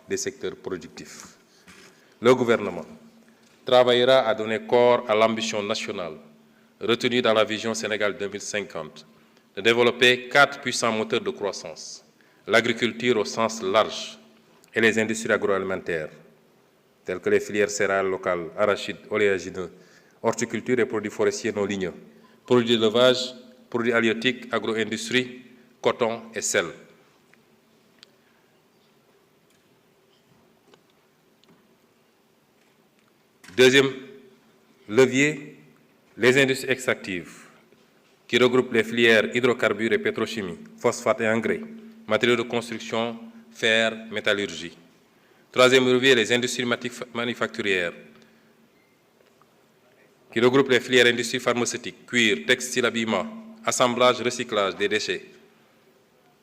des secteurs productifs. Le gouvernement travaillera à donner corps à l'ambition nationale retenue dans la vision Sénégal 2050 de développer 4 puissants moteurs de croissance, l'agriculture au sens large et les industries agroalimentaires, telles que les filières céréales locales, arachides, oléagineux, horticulture et produits forestiers non ligneux, produits d'élevage, produits halieutiques, agro-industrie, coton et sel. Deuxième levier, les industries extractives, qui regroupent les filières hydrocarbures et pétrochimie, phosphate et engrais, matériaux de construction, fer, métallurgie. Troisième levier, les industries manufacturières, qui regroupent les filières industries pharmaceutiques, cuir, textile, habillement, assemblage, recyclage des déchets.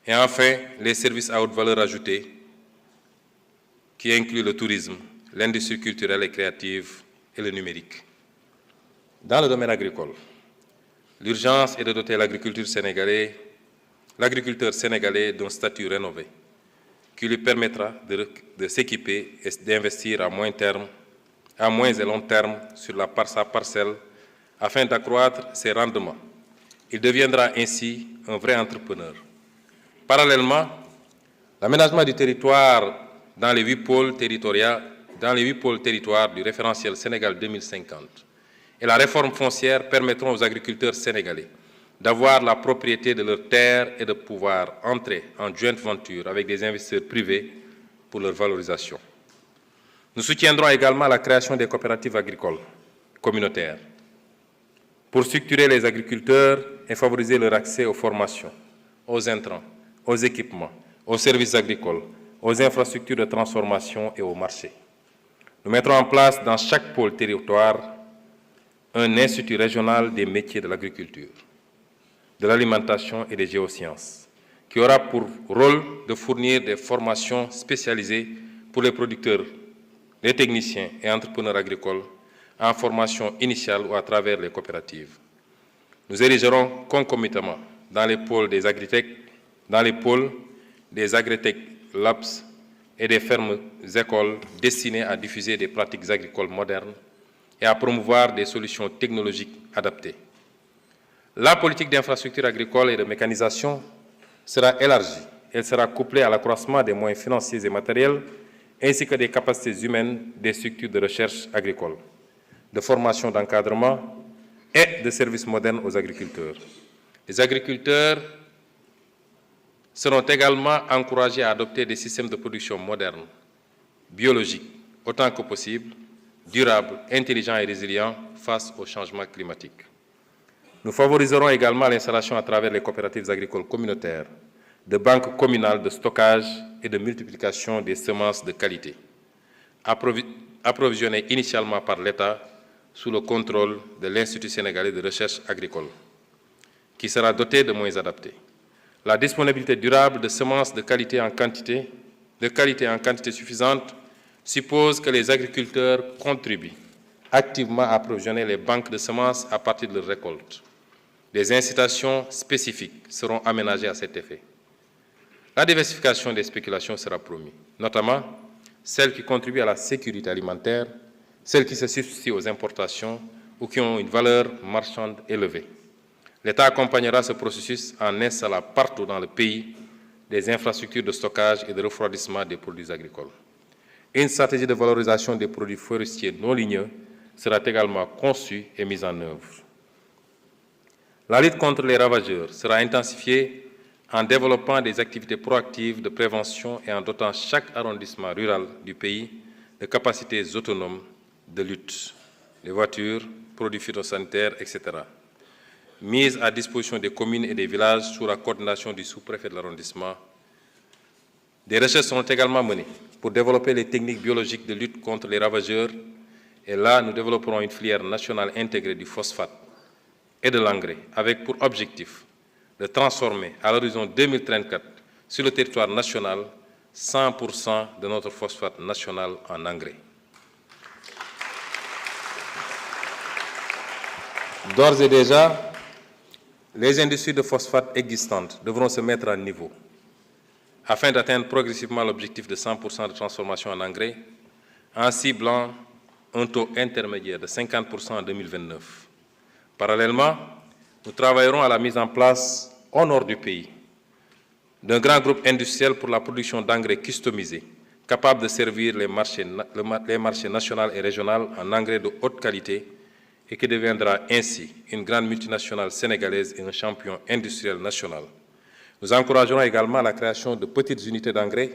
Et enfin, les services à haute valeur ajoutée, qui incluent le tourisme, l'industrie culturelle et créative et le numérique. Dans le domaine agricole, l'urgence est de doter l'agriculteur sénégalais d'un statut rénové qui lui permettra de s'équiper et d'investir à moyen et long terme sur sa parcelle afin d'accroître ses rendements. Il deviendra ainsi un vrai entrepreneur. Parallèlement, l'aménagement du territoire dans les 8 pôles territoires du référentiel Sénégal 2050 et la réforme foncière permettront aux agriculteurs sénégalais d'avoir la propriété de leurs terres et de pouvoir entrer en joint venture avec des investisseurs privés pour leur valorisation. Nous soutiendrons également la création des coopératives agricoles communautaires pour structurer les agriculteurs et favoriser leur accès aux formations, aux intrants, aux équipements, aux services agricoles, aux infrastructures de transformation et aux marchés. Nous mettrons en place dans chaque pôle territoire un institut régional des métiers de l'agriculture, de l'alimentation et des géosciences, qui aura pour rôle de fournir des formations spécialisées pour les producteurs, les techniciens et entrepreneurs agricoles en formation initiale ou à travers les coopératives. Nous érigerons concomitamment dans les pôles des agritech labs et des fermes écoles destinées à diffuser des pratiques agricoles modernes et à promouvoir des solutions technologiques adaptées. La politique d'infrastructure agricole et de mécanisation sera élargie. Elle sera couplée à l'accroissement des moyens financiers et matériels, ainsi que des capacités humaines des structures de recherche agricole, de formation d'encadrement et de services modernes aux agriculteurs. Les agriculteurs seront également encouragés à adopter des systèmes de production modernes, biologiques, autant que possible, durables, intelligents et résilients face au changement climatique. Nous favoriserons également l'installation à travers les coopératives agricoles communautaires de banques communales de stockage et de multiplication des semences de qualité, approvisionnées initialement par l'État sous le contrôle de l'Institut sénégalais de recherche agricole, qui sera doté de moyens adaptés. La disponibilité durable de semences de qualité en quantité suffisante suppose que les agriculteurs contribuent activement à approvisionner les banques de semences à partir de leurs récoltes. Des incitations spécifiques seront aménagées à cet effet. La diversification des spéculations sera promise, notamment celles qui contribuent à la sécurité alimentaire, celles qui se substituent aux importations ou qui ont une valeur marchande élevée. L'État accompagnera ce processus en installant partout dans le pays des infrastructures de stockage et de refroidissement des produits agricoles. Une stratégie de valorisation des produits forestiers non ligneux sera également conçue et mise en œuvre. La lutte contre les ravageurs sera intensifiée en développant des activités proactives de prévention et en dotant chaque arrondissement rural du pays de capacités autonomes de lutte, les voitures, produits phytosanitaires, etc., mises à disposition des communes et des villages sous la coordination du sous-préfet de l'arrondissement. Des recherches seront également menées pour développer les techniques biologiques de lutte contre les ravageurs, et là, nous développerons une filière nationale intégrée du phosphate et de l'engrais, avec pour objectif de transformer à l'horizon 2034 sur le territoire national 100% de notre phosphate national en engrais. D'ores et déjà, les industries de phosphate existantes devront se mettre à niveau afin d'atteindre progressivement l'objectif de 100% de transformation en engrais, en ciblant un taux intermédiaire de 50% en 2029. Parallèlement, nous travaillerons à la mise en place, au nord du pays, d'un grand groupe industriel pour la production d'engrais customisés, capable de servir les marchés nationaux et régionaux en engrais de haute qualité et qui deviendra ainsi une grande multinationale sénégalaise et un champion industriel national. Nous encouragerons également la création de petites unités d'engrais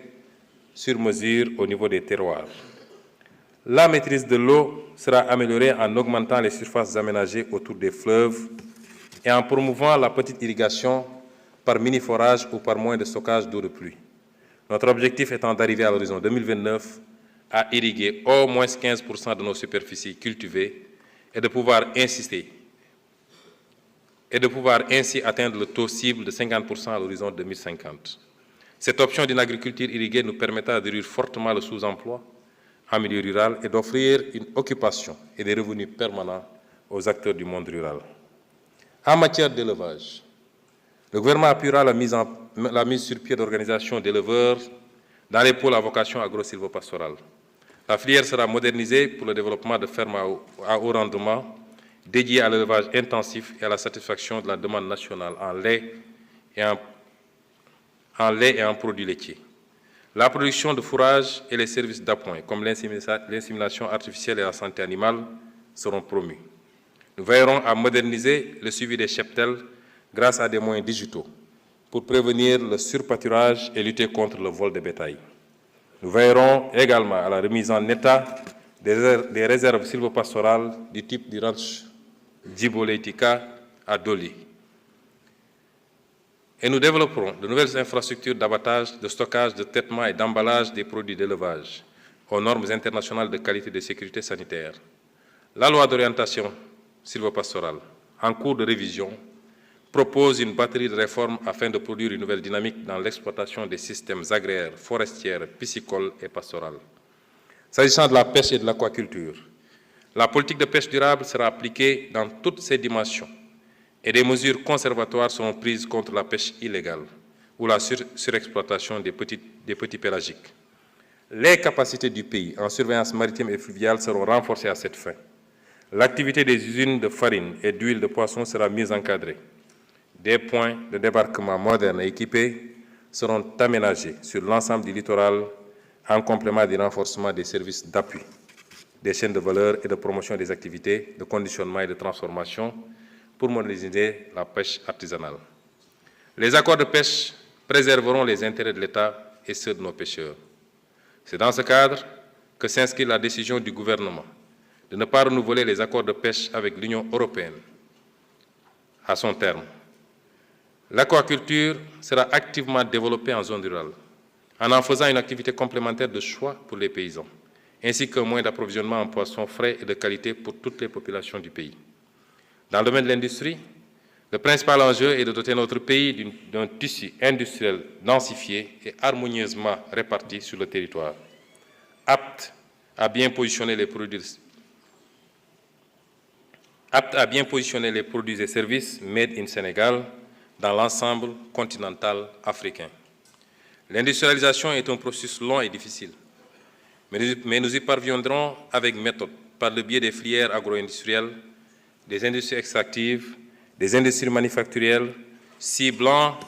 sur mesure au niveau des terroirs. La maîtrise de l'eau sera améliorée en augmentant les surfaces aménagées autour des fleuves et en promouvant la petite irrigation par mini-forage ou par moyen de stockage d'eau de pluie. Notre objectif étant d'arriver à l'horizon 2029 à irriguer au moins 15% de nos superficies cultivées et de pouvoir ainsi atteindre le taux cible de 50% à l'horizon 2050. Cette option d'une agriculture irriguée nous permettra de réduire fortement le sous-emploi en milieu rural et d'offrir une occupation et des revenus permanents aux acteurs du monde rural. En matière d'élevage, le gouvernement appuiera la mise sur pied d'organisations d'éleveurs dans les pôles à vocation agro-silvopastorale. La filière sera modernisée pour le développement de fermes à haut rendement dédiées à l'élevage intensif et à la satisfaction de la demande nationale en lait et en produits laitiers. La production de fourrage et les services d'appoint, comme l'insémination artificielle et la santé animale, seront promus. Nous veillerons à moderniser le suivi des cheptels grâce à des moyens digitaux pour prévenir le surpâturage et lutter contre le vol de bétail. Nous veillerons également à la remise en état des réserves sylvopastorales du type du ranch Djibo-Leitika à Doli. Et nous développerons de nouvelles infrastructures d'abattage, de stockage, de traitement et d'emballage des produits d'élevage aux normes internationales de qualité et de sécurité sanitaire. La loi d'orientation sylvopastorale, en cours de révision, propose une batterie de réformes afin de produire une nouvelle dynamique dans l'exploitation des systèmes agraires, forestières, piscicoles et pastorales. S'agissant de la pêche et de l'aquaculture, la politique de pêche durable sera appliquée dans toutes ses dimensions et des mesures conservatoires seront prises contre la pêche illégale ou la surexploitation des petits pélagiques. Les capacités du pays en surveillance maritime et fluviale seront renforcées à cette fin. L'activité des usines de farine et d'huile de poisson sera mise encadrée. Des points de débarquement modernes et équipés seront aménagés sur l'ensemble du littoral en complément du renforcement des services d'appui, des chaînes de valeur et de promotion des activités de conditionnement et de transformation pour moderniser la pêche artisanale. Les accords de pêche préserveront les intérêts de l'État et ceux de nos pêcheurs. C'est dans ce cadre que s'inscrit la décision du gouvernement de ne pas renouveler les accords de pêche avec l'Union européenne à son terme. L'aquaculture sera activement développée en zone rurale, en faisant une activité complémentaire de choix pour les paysans, ainsi qu'un moyen d'approvisionnement en poissons frais et de qualité pour toutes les populations du pays. Dans le domaine de l'industrie, le principal enjeu est de doter notre pays d'un tissu industriel densifié et harmonieusement réparti sur le territoire, apte à bien positionner les produits et services made in Sénégal dans l'ensemble continental africain. L'industrialisation est un processus long et difficile, mais nous y parviendrons avec méthode, par le biais des filières agro-industrielles, des industries extractives, des industries manufacturières, ciblant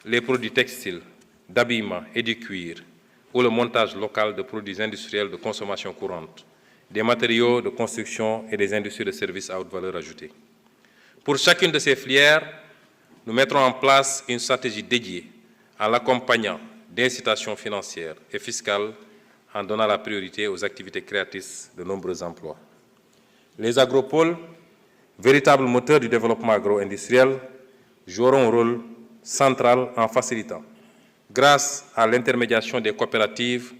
les produits textiles, d'habillement et du cuir, ou le montage local de produits industriels de consommation courante, des matériaux de construction et des industries de services à haute valeur ajoutée. Pour chacune de ces filières, nous mettrons en place une stratégie dédiée en l'accompagnant d'incitations financières et fiscales en donnant la priorité aux activités créatrices de nombreux emplois. Les agropoles, véritables moteurs du développement agro-industriel, joueront un rôle central en facilitant, grâce à l'intermédiation des coopératives,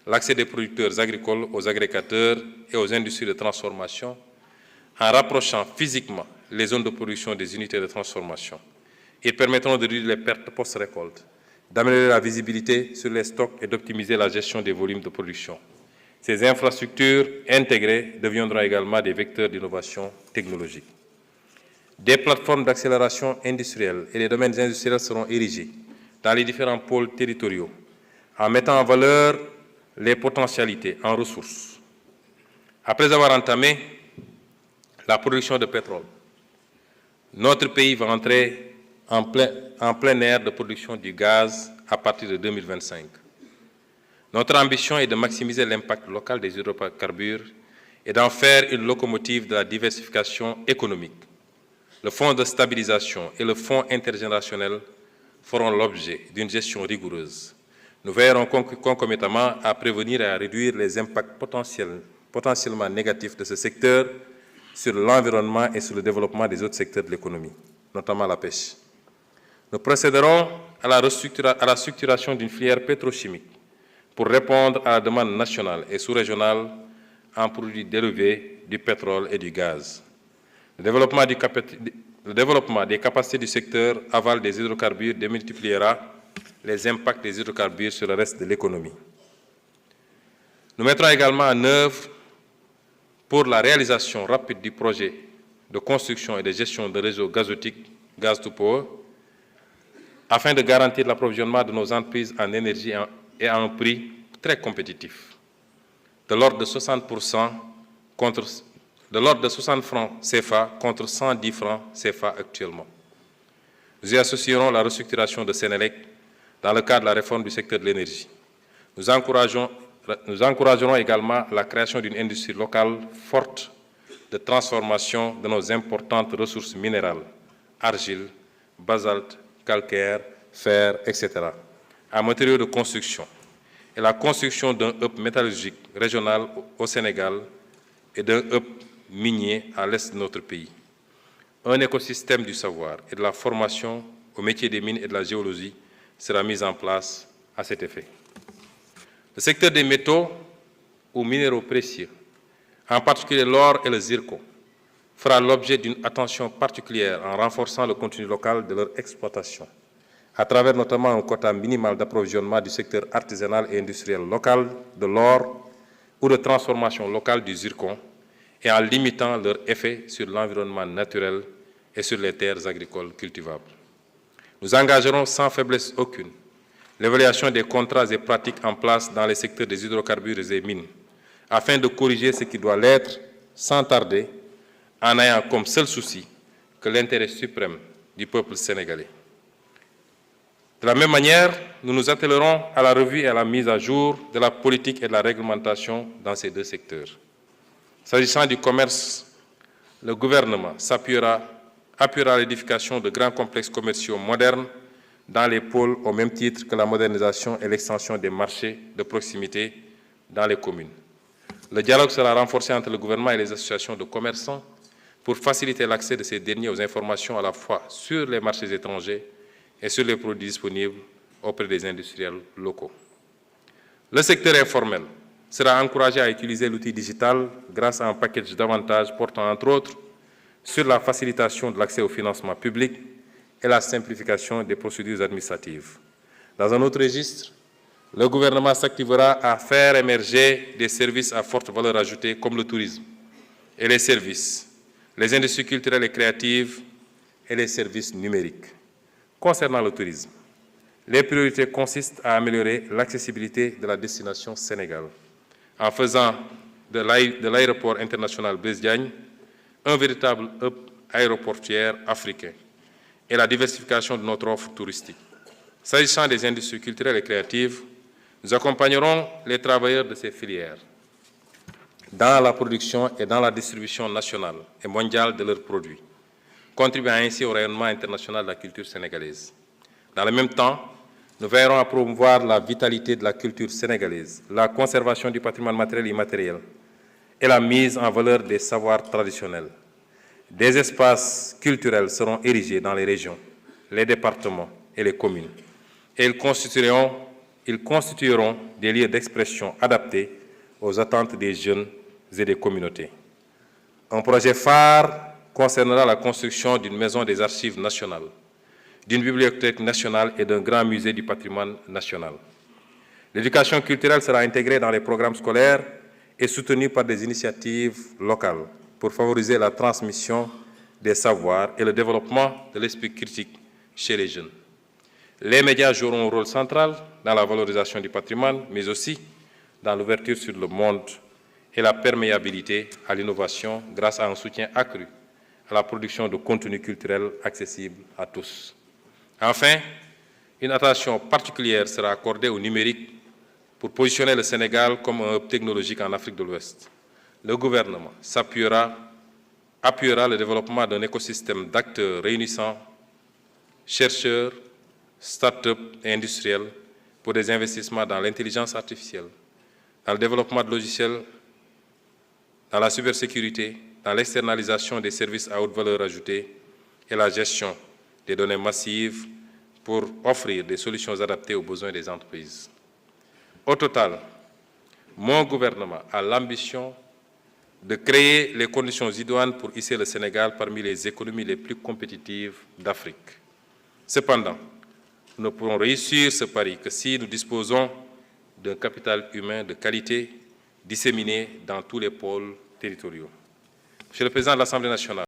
l'accès des producteurs agricoles aux agrégateurs et aux industries de transformation, en rapprochant physiquement les zones de production des unités de transformation. Ils permettront de réduire les pertes post-récolte, d'améliorer la visibilité sur les stocks et d'optimiser la gestion des volumes de production. Ces infrastructures intégrées deviendront également des vecteurs d'innovation technologique. Des plateformes d'accélération industrielle et les domaines industriels seront érigés dans les différents pôles territoriaux en mettant en valeur les potentialités en ressources. Après avoir entamé la production de pétrole, notre pays va entrer en plein ère de production du gaz à partir de 2025. Notre ambition est de maximiser l'impact local des hydrocarbures et d'en faire une locomotive de la diversification économique. Le Fonds de stabilisation et le Fonds intergénérationnel feront l'objet d'une gestion rigoureuse. Nous veillerons concomitamment à prévenir et à réduire les impacts potentiellement négatifs de ce secteur sur l'environnement et sur le développement des autres secteurs de l'économie, notamment la pêche. Nous procéderons à la structuration d'une filière pétrochimique pour répondre à la demande nationale et sous-régionale en produits dérivés du pétrole et du gaz. Le développement des capacités du secteur aval des hydrocarbures démultipliera les impacts des hydrocarbures sur le reste de l'économie. Nous mettrons également en œuvre, pour la réalisation rapide du projet de construction et de gestion de réseaux gazotiques Gaz to Power, afin de garantir l'approvisionnement de nos entreprises en énergie et à un prix très compétitif, de l'ordre de 60% de l'ordre de 60 francs CFA contre 110 francs CFA actuellement. Nous y associerons la restructuration de Sénélec dans le cadre de la réforme du secteur de l'énergie. Nous encouragerons également la création d'une industrie locale forte de transformation de nos importantes ressources minérales, argile, basalte, calcaire, fer, etc., en matériaux de construction, et la construction d'un hub métallurgique régional au Sénégal et d'un hub minier à l'est de notre pays. Un écosystème du savoir et de la formation au métier des mines et de la géologie sera mis en place à cet effet. Le secteur des métaux ou minéraux précieux, en particulier l'or et le zircon, fera l'objet d'une attention particulière en renforçant le contenu local de leur exploitation, à travers notamment un quota minimal d'approvisionnement du secteur artisanal et industriel local de l'or ou de transformation locale du zircon, et en limitant leur effet sur l'environnement naturel et sur les terres agricoles cultivables. Nous engagerons sans faiblesse aucune l'évaluation des contrats et pratiques en place dans les secteurs des hydrocarbures et des mines, afin de corriger ce qui doit l'être sans tarder, en ayant comme seul souci que l'intérêt suprême du peuple sénégalais. De la même manière, nous nous attellerons à la revue et à la mise à jour de la politique et de la réglementation dans ces deux secteurs. S'agissant du commerce, le gouvernement appuiera l'édification de grands complexes commerciaux modernes dans les pôles au même titre que la modernisation et l'extension des marchés de proximité dans les communes. Le dialogue sera renforcé entre le gouvernement et les associations de commerçants pour faciliter l'accès de ces derniers aux informations à la fois sur les marchés étrangers et sur les produits disponibles auprès des industriels locaux. Le secteur informel sera encouragé à utiliser l'outil digital grâce à un package d'avantages portant entre autres sur la facilitation de l'accès au financement public et la simplification des procédures administratives. Dans un autre registre, le gouvernement s'activera à faire émerger des services à forte valeur ajoutée comme le tourisme et les services, les industries culturelles et créatives et les services numériques. Concernant le tourisme, les priorités consistent à améliorer l'accessibilité de la destination Sénégal en faisant de l'aéroport international Blaise Diagne un véritable hub aéroportuaire africain et la diversification de notre offre touristique. S'agissant des industries culturelles et créatives, nous accompagnerons les travailleurs de ces filières dans la production et dans la distribution nationale et mondiale de leurs produits, contribuant ainsi au rayonnement international de la culture sénégalaise. Dans le même temps, nous veillerons à promouvoir la vitalité de la culture sénégalaise, la conservation du patrimoine matériel et immatériel et la mise en valeur des savoirs traditionnels. Des espaces culturels seront érigés dans les régions, les départements et les communes, et ils constitueront des lieux d'expression adaptés aux attentes des jeunes et des communautés. Un projet phare concernera la construction d'une maison des archives nationales, d'une bibliothèque nationale et d'un grand musée du patrimoine national. L'éducation culturelle sera intégrée dans les programmes scolaires et soutenue par des initiatives locales pour favoriser la transmission des savoirs et le développement de l'esprit critique chez les jeunes. Les médias joueront un rôle central dans la valorisation du patrimoine, mais aussi dans l'ouverture sur le monde et la perméabilité à l'innovation grâce à un soutien accru à la production de contenus culturels accessibles à tous. Enfin, une attention particulière sera accordée au numérique pour positionner le Sénégal comme un hub technologique en Afrique de l'Ouest. Le gouvernement appuiera le développement d'un écosystème d'acteurs réunissant chercheurs, start-up et industriels pour des investissements dans l'intelligence artificielle, dans le développement de logiciels, dans la cybersécurité, dans l'externalisation des services à haute valeur ajoutée et la gestion des données massives pour offrir des solutions adaptées aux besoins des entreprises. Au total, mon gouvernement a l'ambition de créer les conditions idoines pour hisser le Sénégal parmi les économies les plus compétitives d'Afrique. Cependant, nous ne pourrons réussir ce pari que si nous disposons d'un capital humain de qualité disséminé dans tous les pôles territoriaux. Monsieur le Président de l'Assemblée nationale,